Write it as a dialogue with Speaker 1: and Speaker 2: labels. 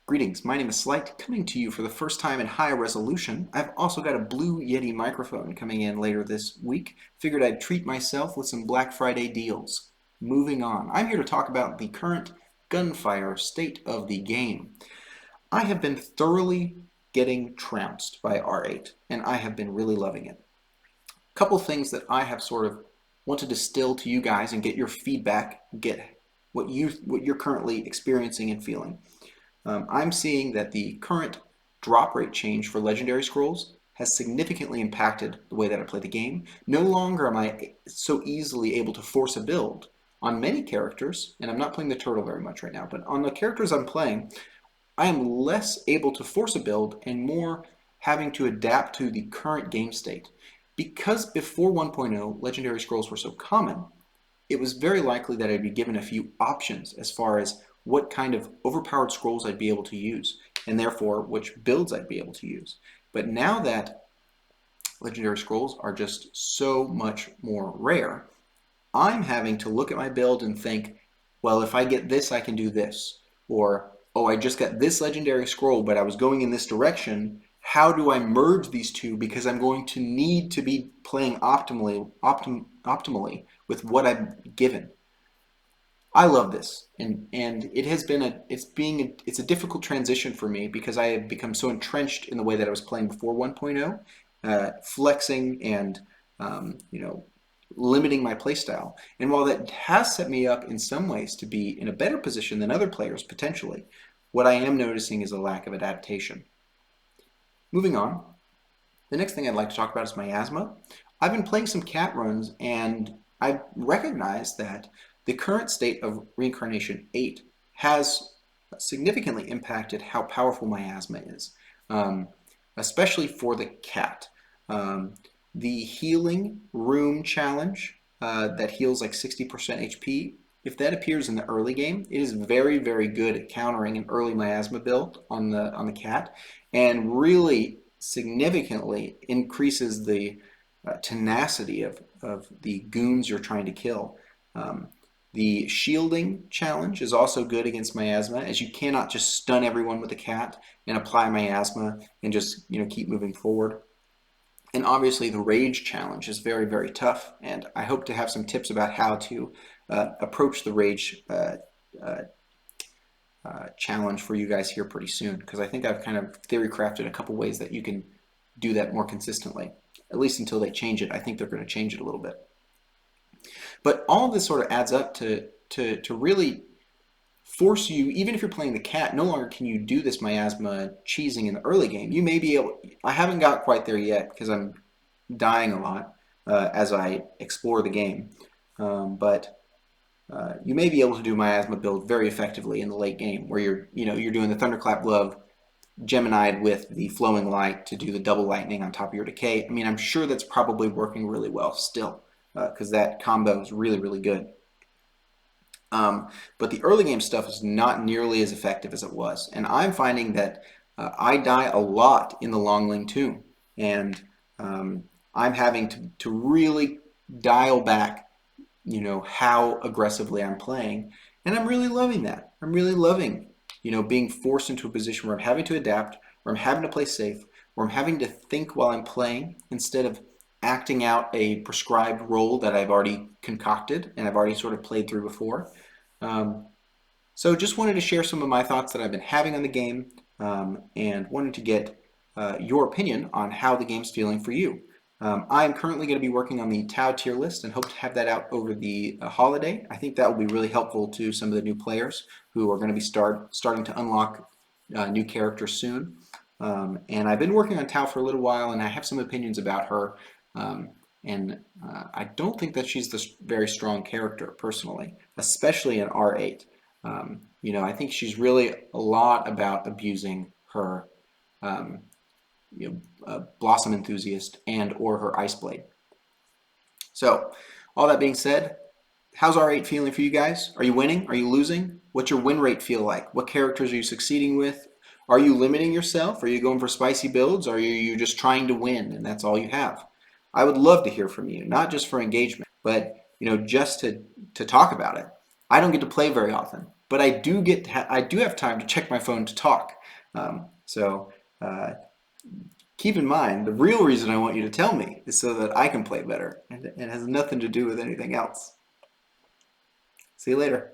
Speaker 1: Greetings, my name is Slight, coming to you for the first time in high resolution. I've also got a Blue Yeti microphone coming in later this week. Figured I'd treat myself with some Black Friday deals. Moving on, I'm here to talk about the current Gunfire state of the game. I have been thoroughly getting trounced by R8, and I have been really loving it. A couple things that I have sort of want to distill to you guys and get your feedback, get what you're currently experiencing and feeling. I'm seeing that the current drop rate change for legendary scrolls has significantly impacted the way that I play the game. No longer am I so easily able to force a build on many characters, and I'm not playing the turtle very much right now, but on the characters I'm playing, I am less able to force a build and more having to adapt to the current game state. Because before 1.0, legendary scrolls were so common, it was very likely that I'd be given a few options as far as what kind of overpowered scrolls I'd be able to use, and therefore which builds I'd be able to use. But now that legendary scrolls are just so much more rare, I'm having to look at my build and think, well, if I get this, I can do this. Or, oh, I just got this legendary scroll, but I was going in this direction. How do I merge these two? Because I'm going to need to be playing optimally with what I'm given. I love this, and it has been it's a difficult transition for me because I have become so entrenched in the way that I was playing before 1.0, flexing and limiting my playstyle. And while that has set me up in some ways to be in a better position than other players potentially, what I am noticing is a lack of adaptation. Moving on, the next thing I'd like to talk about is my asthma. I've been playing some cat runs, and I recognize that the current state of Reincarnation 8 has significantly impacted how powerful my asthma is, especially for the cat. The healing room challenge that heals like 60% HP, if that appears in the early game, it is very, very good at countering an early miasma build on the cat, and really significantly increases the tenacity of the goons you're trying to kill. The shielding challenge is also good against miasma, as you cannot just stun everyone with a cat and apply miasma and just keep moving forward. And obviously the rage challenge is very, very tough, and I hope to have some tips about how to approach the rage challenge for you guys here pretty soon, because I think I've kind of theory crafted a couple ways that you can do that more consistently, at least until they change it. I think they're going to change it a little bit. But all of this sort of adds up to really force you, even if you're playing the cat, no longer can you do this miasma cheesing in the early game. You may be able, I haven't got quite there yet because I'm dying a lot as I explore the game, but you may be able to do miasma build very effectively in the late game, where you're doing the Thunderclap Glove Gemini'd with the Flowing Light to do the double lightning on top of your decay. I mean, I'm sure that's probably working really well still, because that combo is really, really good. But the early game stuff is not nearly as effective as it was, and I'm finding that I die a lot in the Longling too, and I'm having to really dial back how aggressively I'm playing, and I'm really loving that. I'm really loving being forced into a position where I'm having to adapt, where I'm having to play safe, where I'm having to think while I'm playing instead of acting out a prescribed role that I've already concocted and I've already sort of played through before. So just wanted to share some of my thoughts that I've been having on the game, and wanted to get your opinion on how the game's feeling for you. I'm currently going to be working on the Tau tier list and hope to have that out over the holiday. I think that will be really helpful to some of the new players who are going to be starting to unlock new characters soon. And I've been working on Tau for a little while, and I have some opinions about her. I don't think that she's this very strong character personally, especially in R8. I think she's really a lot about abusing her Blossom Enthusiast and or her Ice Blade. So, all that being said, how's R8 feeling for you guys? Are you winning? Are you losing? What's your win rate feel like? What characters are you succeeding with? Are you limiting yourself? Are you going for spicy builds? Or are you just trying to win and that's all you have? I would love to hear from you, not just for engagement, but just to talk about it. I don't get to play very often, but I do have time to check my phone to talk. So uh, keep in mind, the real reason I want you to tell me is so that I can play better, and it has nothing to do with anything else. See you later.